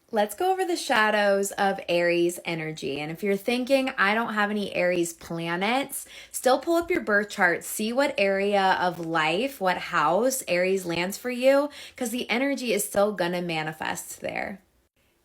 Let's go over the shadows of Aries energy. And if you're thinking, I don't have any Aries planets, still pull up your birth chart, see what area of life, what house Aries lands for you, because the energy is still going to manifest there.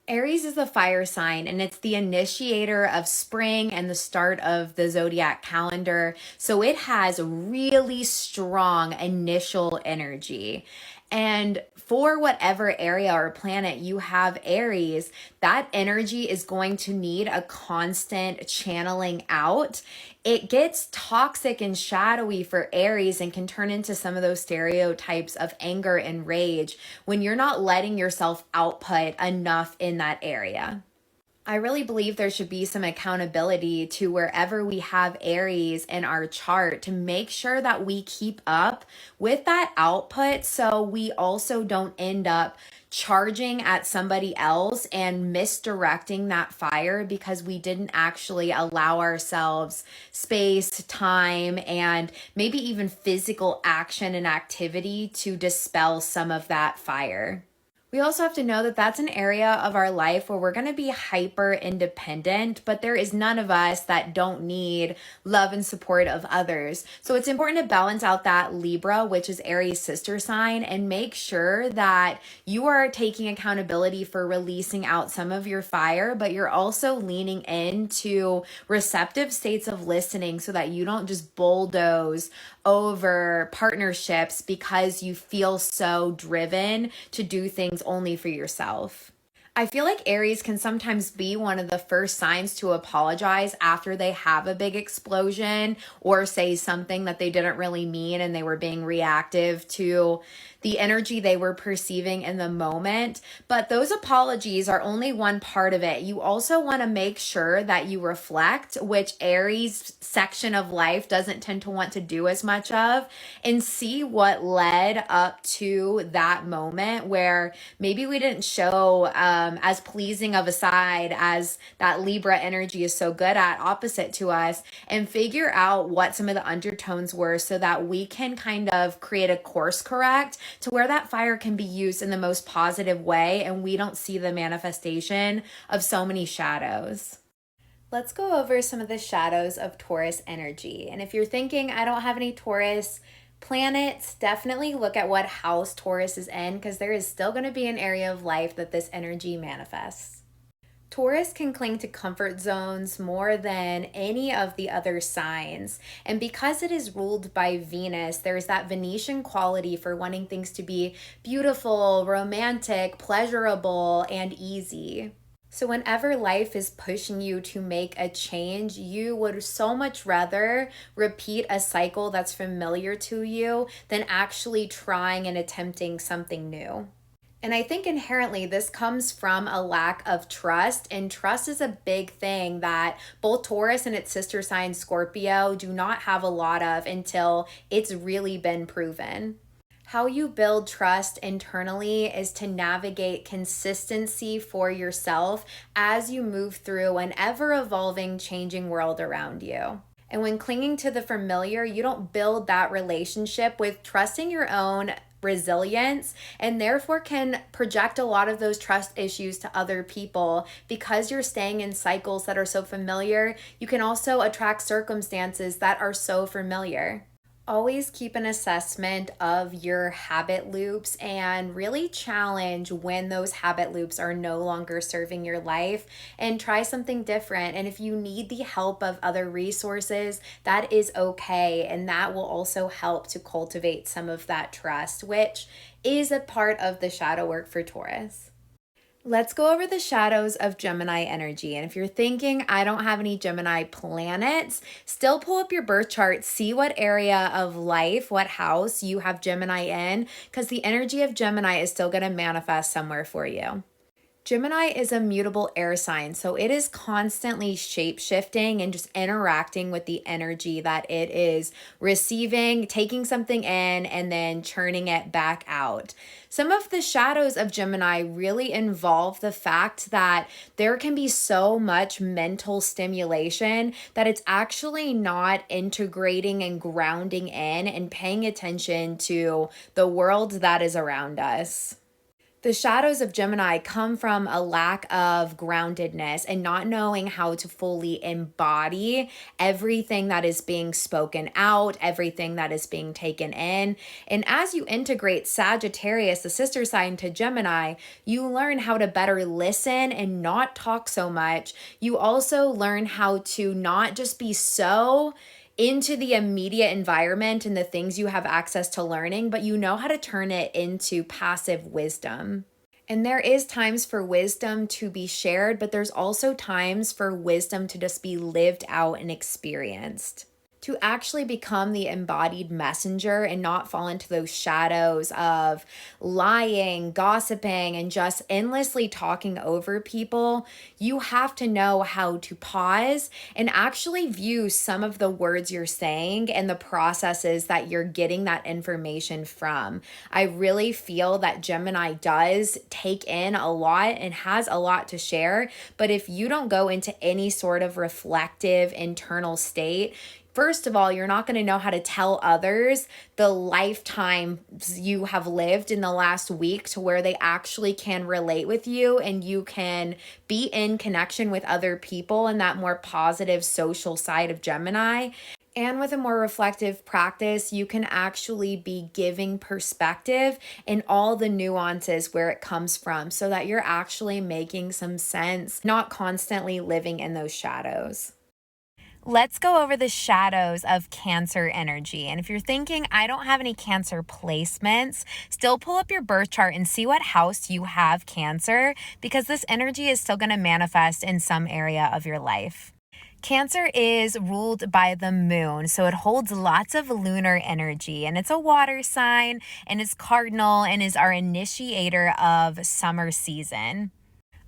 Aries is a fire sign and it's the initiator of spring and the start of the zodiac calendar. So it has really strong initial energy. And for whatever area or planet you have Aries, that energy is going to need a constant channeling out. It gets toxic and shadowy for Aries and can turn into some of those stereotypes of anger and rage when you're not letting yourself output enough in that area. I really believe there should be some accountability to wherever we have Aries in our chart to make sure that we keep up with that output so we also don't end up charging at somebody else and misdirecting that fire because we didn't actually allow ourselves space, time, and maybe even physical action and activity to dispel some of that fire. We also have to know that that's an area of our life where we're going to be hyper independent, but there is none of us that don't need love and support of others. So it's important to balance out that Libra, which is Aries' sister sign, and make sure that you are taking accountability for releasing out some of your fire, but you're also leaning into receptive states of listening so that you don't just bulldoze over partnerships because you feel so driven to do things only for yourself. I feel like Aries can sometimes be one of the first signs to apologize after they have a big explosion or say something that they didn't really mean and they were being reactive to the energy they were perceiving in the moment. But those apologies are only one part of it. You also want to make sure that you reflect, which Aries section of life doesn't tend to want to do as much of, and see what led up to that moment where maybe we didn't show as pleasing of a side as that Libra energy is so good at, opposite to us, and figure out what some of the undertones were so that we can kind of create a course correct to where that fire can be used in the most positive way and we don't see the manifestation of so many shadows. Let's go over some of the shadows of Taurus energy. And if you're thinking, I don't have any Taurus planets, definitely look at what house Taurus is in because there is still going to be an area of life that this energy manifests. Taurus can cling to comfort zones more than any of the other signs. And because it is ruled by Venus, there's that Venetian quality for wanting things to be beautiful, romantic, pleasurable, and easy. So whenever life is pushing you to make a change, you would so much rather repeat a cycle that's familiar to you than actually trying and attempting something new. And I think inherently this comes from a lack of trust, and trust is a big thing that both Taurus and its sister sign Scorpio do not have a lot of until it's really been proven. How you build trust internally is to navigate consistency for yourself as you move through an ever evolving, changing world around you. And when clinging to the familiar, you don't build that relationship with trusting your own resilience and therefore can project a lot of those trust issues to other people because you're staying in cycles that are so familiar. You can also attract circumstances that are so familiar. Always keep an assessment of your habit loops and really challenge when those habit loops are no longer serving your life and try something different. And if you need the help of other resources, that is okay. And that will also help to cultivate some of that trust, which is a part of the shadow work for Taurus. Let's go over the shadows of Gemini energy. And if you're thinking, I don't have any Gemini planets, still pull up your birth chart, see what area of life, what house you have Gemini in, because the energy of Gemini is still going to manifest somewhere for you. Gemini is a mutable air sign, so it is constantly shape-shifting and just interacting with the energy that it is receiving, taking something in, and then churning it back out. Some of the shadows of Gemini really involve the fact that there can be so much mental stimulation that it's actually not integrating and grounding in and paying attention to the world that is around us. The shadows of Gemini come from a lack of groundedness and not knowing how to fully embody everything that is being spoken out, everything that is being taken in. And as you integrate Sagittarius, the sister sign, to Gemini, you learn how to better listen and not talk so much. You also learn how to not just be so into the immediate environment and the things you have access to learning, but you know how to turn it into passive wisdom. And there is times for wisdom to be shared, but there's also times for wisdom to just be lived out and experienced. To actually become the embodied messenger and not fall into those shadows of lying, gossiping, and just endlessly talking over people, you have to know how to pause and actually view some of the words you're saying and the processes that you're getting that information from. I really feel that Gemini does take in a lot and has a lot to share, but if you don't go into any sort of reflective internal state, first of all, you're not going to know how to tell others the lifetime you have lived in the last week to where they actually can relate with you and you can be in connection with other people and that more positive social side of Gemini. And with a more reflective practice, you can actually be giving perspective in all the nuances where it comes from so that you're actually making some sense, not constantly living in those shadows. Let's go over the shadows of Cancer energy. And if you're thinking, I don't have any Cancer placements, still pull up your birth chart and see what house you have Cancer, because this energy is still going to manifest in some area of your life. Cancer is ruled by the moon, so it holds lots of lunar energy, and it's a water sign, and it's cardinal, and is our initiator of summer season.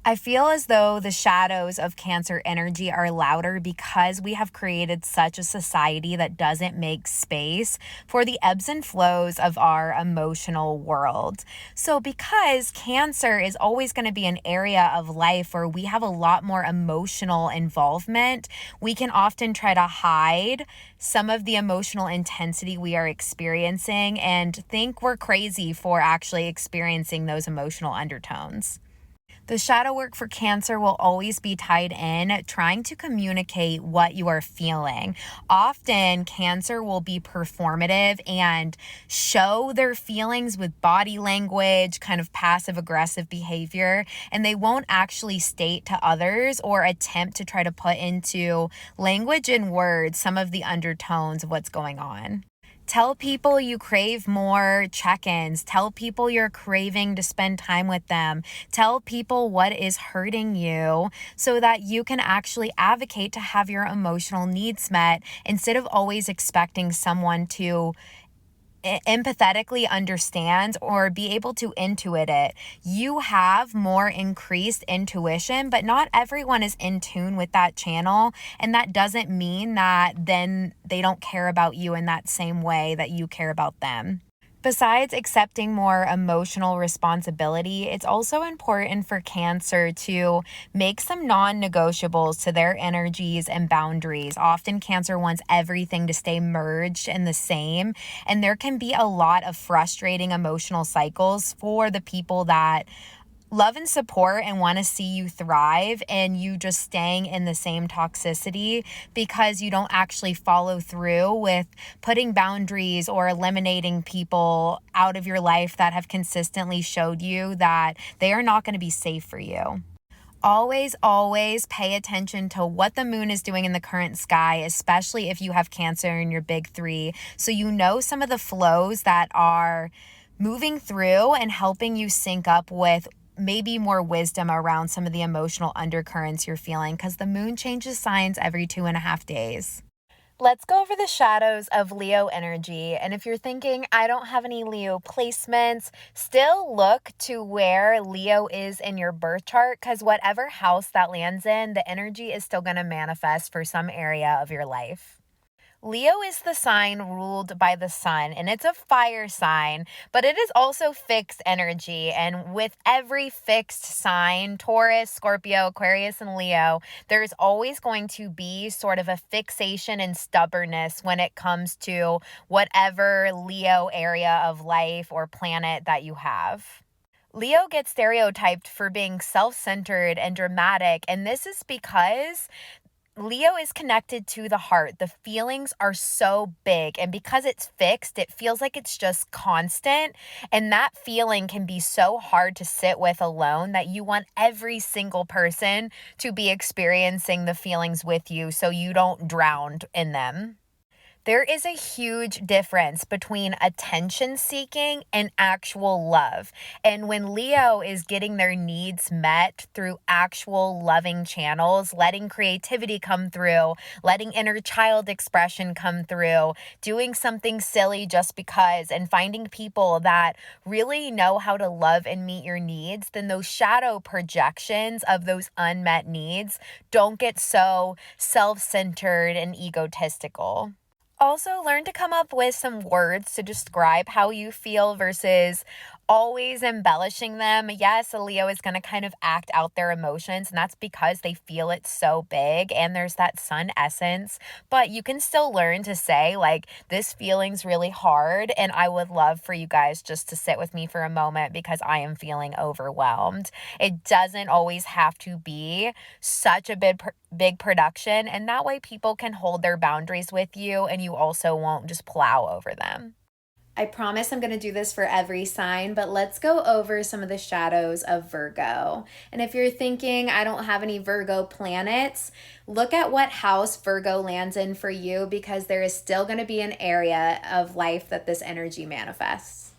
I feel as though the shadows of Cancer energy are louder because we have created such a society that doesn't make space for the ebbs and flows of our emotional world. So because Cancer is always going to be an area of life where we have a lot more emotional involvement, we can often try to hide some of the emotional intensity we are experiencing and think we're crazy for actually experiencing those emotional undertones. The shadow work for Cancer will always be tied in trying to communicate what you are feeling. Often, Cancer will be performative and show their feelings with body language, kind of passive aggressive behavior, and they won't actually state to others or attempt to try to put into language and words some of the undertones of what's going on. Tell people you crave more check-ins. Tell people you're craving to spend time with them. Tell people what is hurting you so that you can actually advocate to have your emotional needs met instead of always expecting someone to empathetically understand or be able to intuit it. You have more increased intuition, but not everyone is in tune with that channel. And that doesn't mean that then they don't care about you in that same way that you care about them. Besides accepting more emotional responsibility, it's also important for Cancer to make some non-negotiables to their energies and boundaries. Often Cancer wants everything to stay merged and the same, and there can be a lot of frustrating emotional cycles for the people that love and support and want to see you thrive, and you just staying in the same toxicity because you don't actually follow through with putting boundaries or eliminating people out of your life that have consistently showed you that they are not going to be safe for you. Always, always pay attention to what the moon is doing in the current sky, especially if you have Cancer in your big three, so you know some of the flows that are moving through and helping you sync up with maybe more wisdom around some of the emotional undercurrents you're feeling, because the moon changes signs every 2.5 days. Let's go over the shadows of Leo energy. And if you're thinking, I don't have any Leo placements, still look to where Leo is in your birth chart, because whatever house that lands in, the energy is still going to manifest for some area of your life. Leo is the sign ruled by the sun, and it's a fire sign, but it is also fixed energy. And with every fixed sign, Taurus, Scorpio, Aquarius, and Leo, there's always going to be sort of a fixation and stubbornness when it comes to whatever Leo area of life or planet that you have. Leo gets stereotyped for being self-centered and dramatic, and this is because Leo is connected to the heart. The feelings are so big, and because it's fixed, it feels like it's just constant. And that feeling can be so hard to sit with alone that you want every single person to be experiencing the feelings with you so you don't drown in them. There is a huge difference between attention seeking and actual love. And when Leo is getting their needs met through actual loving channels, letting creativity come through, letting inner child expression come through, doing something silly just because, and finding people that really know how to love and meet your needs, then those shadow projections of those unmet needs don't get so self-centered and egotistical. Also, learn to come up with some words to describe how you feel versus always embellishing them. Yes, a Leo is going to kind of act out their emotions, and that's because they feel it so big and there's that sun essence. But you can still learn to say, like, this feeling's really hard, and I would love for you guys just to sit with me for a moment because I am feeling overwhelmed. It doesn't always have to be such a big production, and that way people can hold their boundaries with you and you also won't just plow over them. I promise I'm going to do this for every sign, but let's go over some of the shadows of Virgo. And if you're thinking, I don't have any Virgo planets, look at what house Virgo lands in for you, because there is still going to be an area of life that this energy manifests.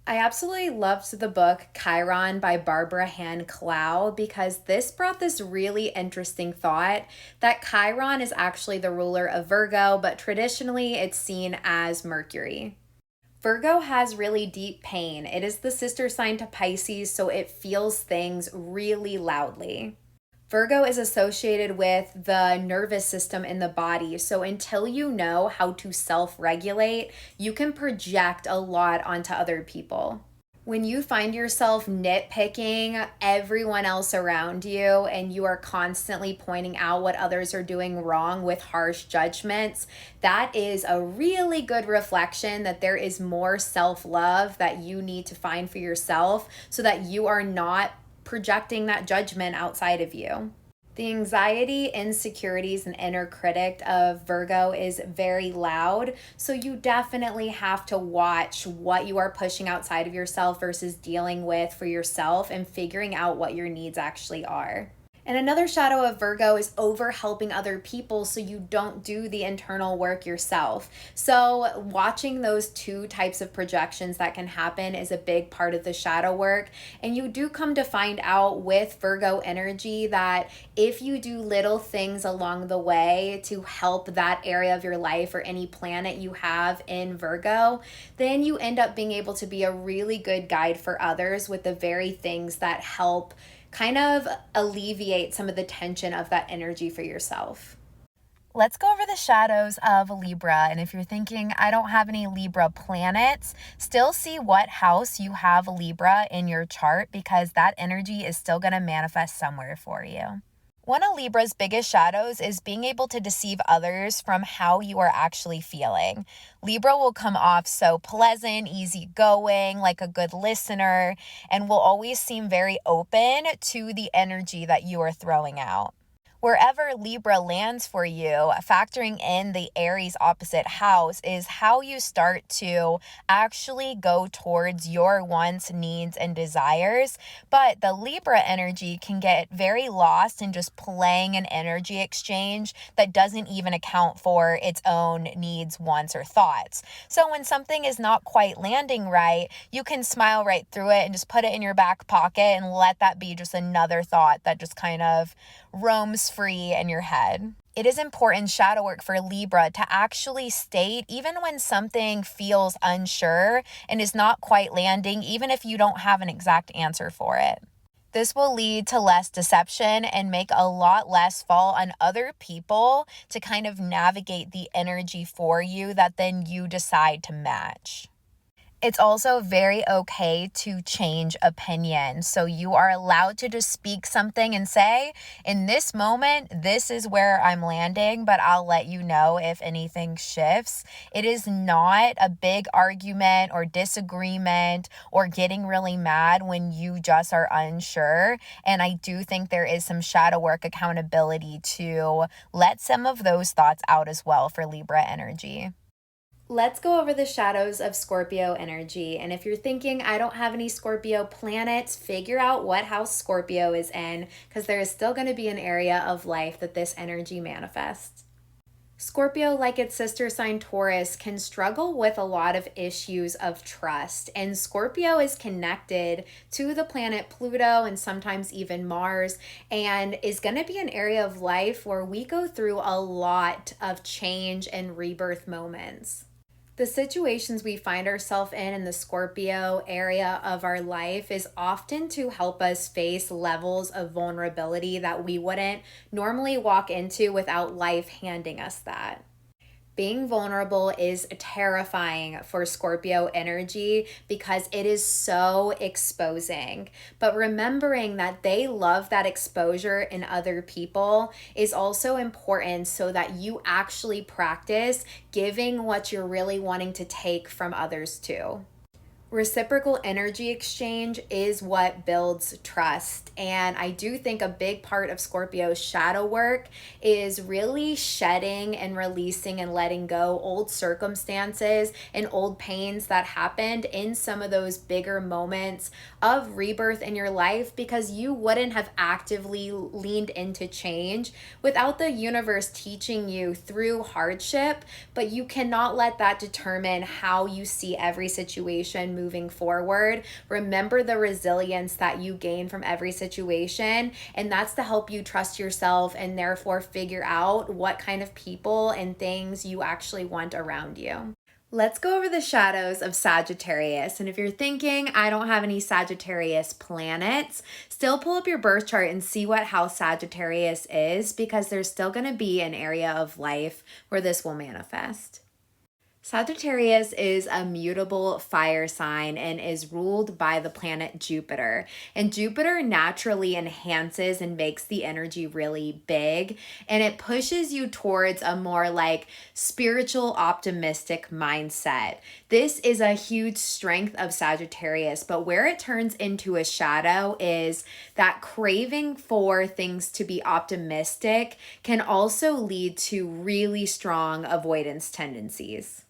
I absolutely loved the book Chiron by Barbara Hand Clow, because this brought this really interesting thought that Chiron is actually the ruler of Virgo, but traditionally it's seen as Mercury. Virgo has really deep pain. It is the sister sign to Pisces, so it feels things really loudly. Virgo is associated with the nervous system in the body, so until you know how to self-regulate, you can project a lot onto other people. When you find yourself nitpicking everyone else around you and you are constantly pointing out what others are doing wrong with harsh judgments, that is a really good reflection that there is more self-love that you need to find for yourself so that you are not projecting that judgment outside of you. The anxiety, insecurities, and inner critic of Virgo is very loud, so you definitely have to watch what you are pushing outside of yourself versus dealing with for yourself and figuring out what your needs actually are. And another shadow of Virgo is over helping other people so you don't do the internal work yourself. So watching those two types of projections that can happen is a big part of the shadow work. And you do come to find out with Virgo energy that if you do little things along the way to help that area of your life or any planet you have in Virgo, then you end up being able to be a really good guide for others with the very things that help kind of alleviate some of the tension of that energy for yourself. Let's go over the shadows of Libra. And if you're thinking, I don't have any Libra planets, still see what house you have Libra in your chart, because that energy is still going to manifest somewhere for you. One of Libra's biggest shadows is being able to deceive others from how you are actually feeling. Libra will come off so pleasant, easygoing, like a good listener, and will always seem very open to the energy that you are throwing out. Wherever Libra lands for you, factoring in the Aries opposite house is how you start to actually go towards your wants, needs, and desires. But the Libra energy can get very lost in just playing an energy exchange that doesn't even account for its own needs, wants, or thoughts. So when something is not quite landing right, you can smile right through it and just put it in your back pocket and let that be just another thought that just kind of roams free in your head. It is important shadow work for Libra to actually state, even when something feels unsure and is not quite landing, even if you don't have an exact answer for it. This will lead to less deception and make a lot less fall on other people to kind of navigate the energy for you that then you decide to match. It's also very okay to change opinion. So you are allowed to just speak something and say, in this moment, this is where I'm landing, but I'll let you know if anything shifts. It is not a big argument or disagreement or getting really mad when you just are unsure. And I do think there is some shadow work accountability to let some of those thoughts out as well for Libra energy. Let's go over the shadows of Scorpio energy. And if you're thinking, I don't have any Scorpio planets, figure out what house Scorpio is in, because there is still going to be an area of life that this energy manifests. Scorpio, like its sister sign Taurus, can struggle with a lot of issues of trust. And Scorpio is connected to the planet Pluto and sometimes even Mars, and is going to be an area of life where we go through a lot of change and rebirth moments. The situations we find ourselves in the Scorpio area of our life is often to help us face levels of vulnerability that we wouldn't normally walk into without life handing us that. Being vulnerable is terrifying for Scorpio energy because it is so exposing. But remembering that they love that exposure in other people is also important so that you actually practice giving what you're really wanting to take from others too. Reciprocal energy exchange is what builds trust. And I do think a big part of Scorpio's shadow work is really shedding and releasing and letting go old circumstances and old pains that happened in some of those bigger moments of rebirth in your life, because you wouldn't have actively leaned into change without the universe teaching you through hardship. But you cannot let that determine how you see every situation moving forward. Remember the resilience that you gain from every situation, and that's to help you trust yourself and therefore figure out what kind of people and things you actually want around you. Let's go over the shadows of Sagittarius. And if you're thinking, I don't have any Sagittarius planets, still pull up your birth chart and see what house Sagittarius is, because there's still going to be an area of life where this will manifest. Sagittarius is a mutable fire sign and is ruled by the planet Jupiter. And Jupiter naturally enhances and makes the energy really big, and it pushes you towards a more like spiritual, optimistic mindset. This is a huge strength of Sagittarius, but where it turns into a shadow is that craving for things to be optimistic can also lead to really strong avoidance tendencies.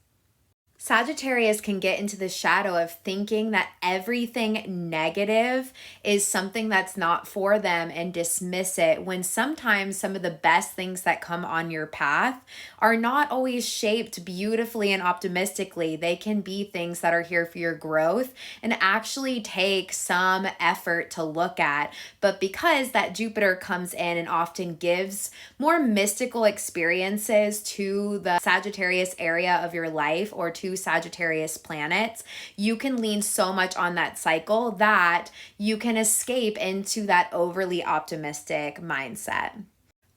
Sagittarius can get into the shadow of thinking that everything negative is something that's not for them and dismiss it, when sometimes some of the best things that come on your path are not always shaped beautifully and optimistically. They can be things that are here for your growth and actually take some effort to look at. But because that Jupiter comes in and often gives more mystical experiences to the Sagittarius area of your life or to Sagittarius planets, you can lean so much on that cycle that you can escape into that overly optimistic mindset.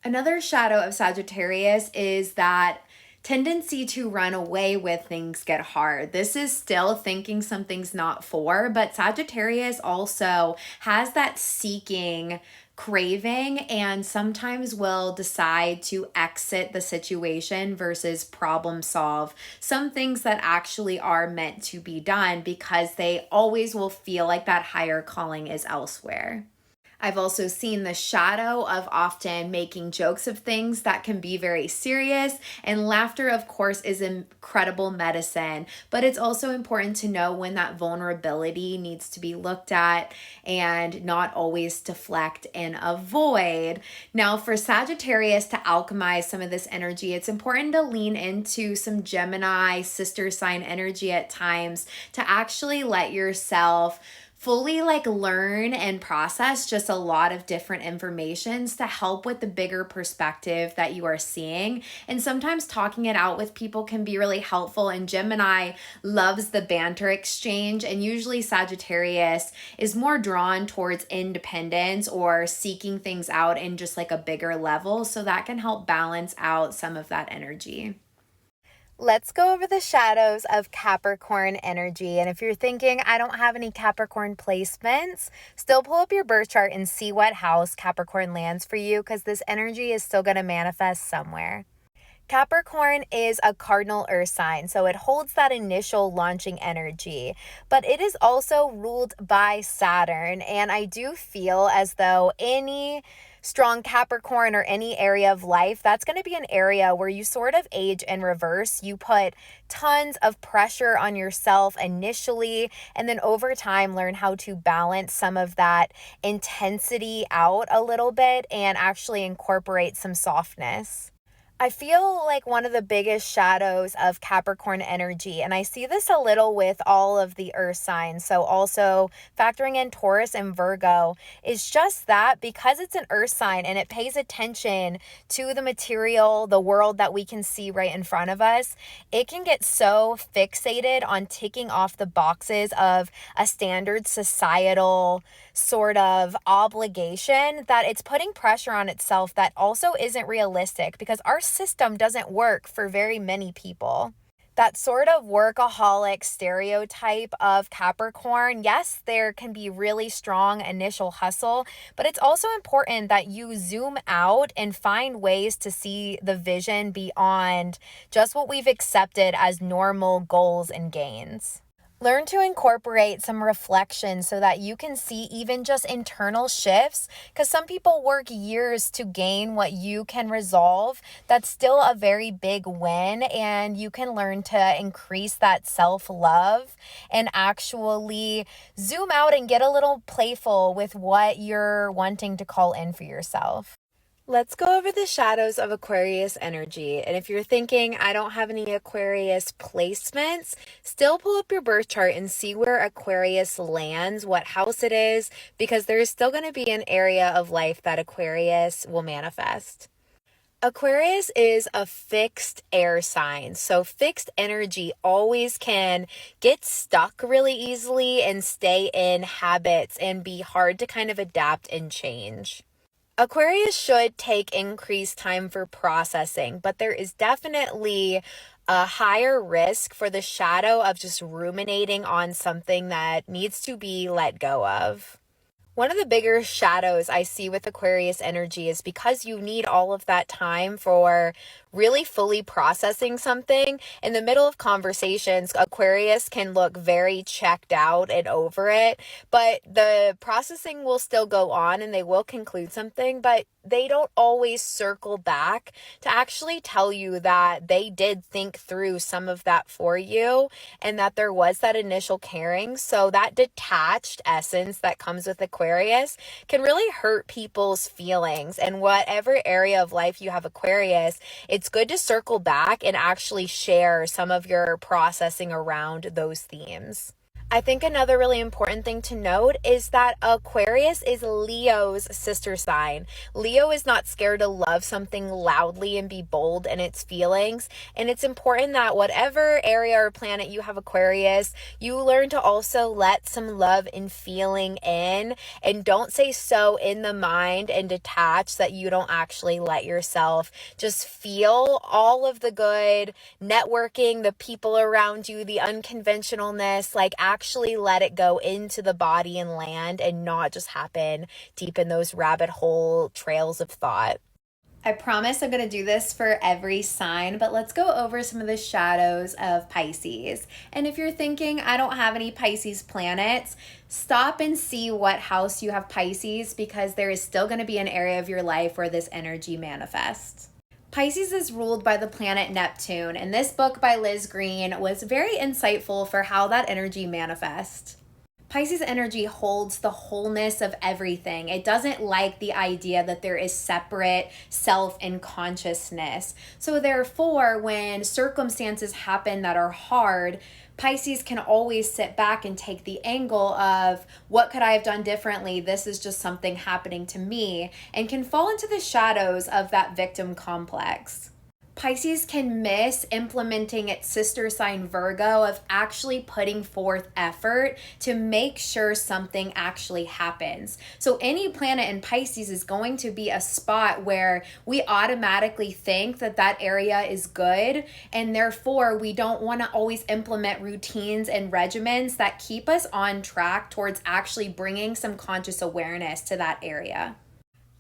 Another shadow of Sagittarius is that tendency to run away when things get hard. This is still thinking something's not for, but Sagittarius also has that seeking craving and sometimes will decide to exit the situation versus problem solve some things that actually are meant to be done, because they always will feel like that higher calling is elsewhere. I've also seen the shadow of often making jokes of things that can be very serious, and laughter, of course, is incredible medicine, but it's also important to know when that vulnerability needs to be looked at and not always deflect and avoid. Now, for Sagittarius to alchemize some of this energy, it's important to lean into some Gemini sister sign energy at times to actually let yourself fully learn and process just a lot of different informations to help with the bigger perspective that you are seeing. And sometimes talking it out with people can be really helpful. And Gemini loves the banter exchange, and usually Sagittarius is more drawn towards independence or seeking things out in just a bigger level. So that can help balance out some of that energy. Let's go over the shadows of Capricorn energy. And if you're thinking, I don't have any Capricorn placements, still pull up your birth chart and see what house Capricorn lands for you, because this energy is still going to manifest somewhere. Capricorn is a cardinal earth sign, so it holds that initial launching energy, but it is also ruled by Saturn. And I do feel as though any strong Capricorn or any area of life, that's going to be an area where you sort of age in reverse. You put tons of pressure on yourself initially, and then over time learn how to balance some of that intensity out a little bit and actually incorporate some softness. I feel like one of the biggest shadows of Capricorn energy, and I see this a little with all of the earth signs, so also factoring in Taurus and Virgo, is just that because it's an earth sign and it pays attention to the material, the world that we can see right in front of us, it can get so fixated on ticking off the boxes of a standard societal sort of obligation that it's putting pressure on itself that also isn't realistic, because our system doesn't work for very many people. That sort of workaholic stereotype of Capricorn, yes, there can be really strong initial hustle, but it's also important that you zoom out and find ways to see the vision beyond just what we've accepted as normal goals and gains. Learn to incorporate some reflection so that you can see even just internal shifts, because some people work years to gain what you can resolve. That's still a very big win, and you can learn to increase that self-love and actually zoom out and get a little playful with what you're wanting to call in for yourself. Let's go over the shadows of Aquarius energy. And if you're thinking, I don't have any Aquarius placements, still pull up your birth chart and see where Aquarius lands, what house it is, because there is still going to be an area of life that Aquarius will manifest. Aquarius is a fixed air sign, so fixed energy always can get stuck really easily and stay in habits and be hard to kind of adapt and change. Aquarius should take increased time for processing, but there is definitely a higher risk for the shadow of just ruminating on something that needs to be let go of. One of the bigger shadows I see with Aquarius energy is because you need all of that time for really fully processing something. In the middle of conversations, Aquarius can look very checked out and over it, but the processing will still go on and they will conclude something, but they don't always circle back to actually tell you that they did think through some of that for you and that there was that initial caring. So that detached essence that comes with Aquarius can really hurt people's feelings. And whatever area of life you have Aquarius, it's good to circle back and actually share some of your processing around those themes. I think another really important thing to note is that Aquarius is Leo's sister sign. Leo is not scared to love something loudly and be bold in its feelings. And it's important that whatever area or planet you have Aquarius, you learn to also let some love and feeling in, and don't say so in the mind and detach that you don't actually let yourself just feel all of the good networking, the people around you, the unconventionalness, like actually let it go into the body and land and not just happen deep in those rabbit hole trails of thought. I promise I'm going to do this for every sign, but let's go over some of the shadows of Pisces. And if you're thinking, I don't have any Pisces planets, stop and see what house you have Pisces, because there is still going to be an area of your life where this energy manifests. Pisces is ruled by the planet Neptune, and this book by Liz Green was very insightful for how that energy manifests. Pisces energy holds the wholeness of everything. It doesn't like the idea that there is separate self and consciousness. So therefore, when circumstances happen that are hard, Pisces can always sit back and take the angle of, what could I have done differently? This is just something happening to me, and can fall into the shadows of that victim complex. Pisces can miss implementing its sister sign Virgo of actually putting forth effort to make sure something actually happens. So any planet in Pisces is going to be a spot where we automatically think that that area is good, and therefore we don't want to always implement routines and regimens that keep us on track towards actually bringing some conscious awareness to that area.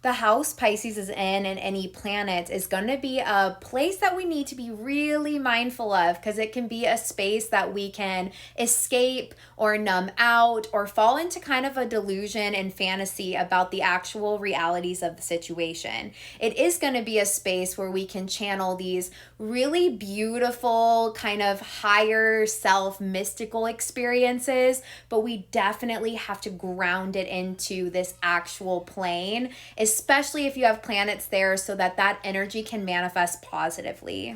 The house Pisces is in and any planet is going to be a place that we need to be really mindful of, because it can be a space that we can escape or numb out or fall into kind of a delusion and fantasy about the actual realities of the situation. It is going to be a space where we can channel these really beautiful kind of higher self mystical experiences, but we definitely have to ground it into this actual plane, especially if you have planets there, so that that energy can manifest positively.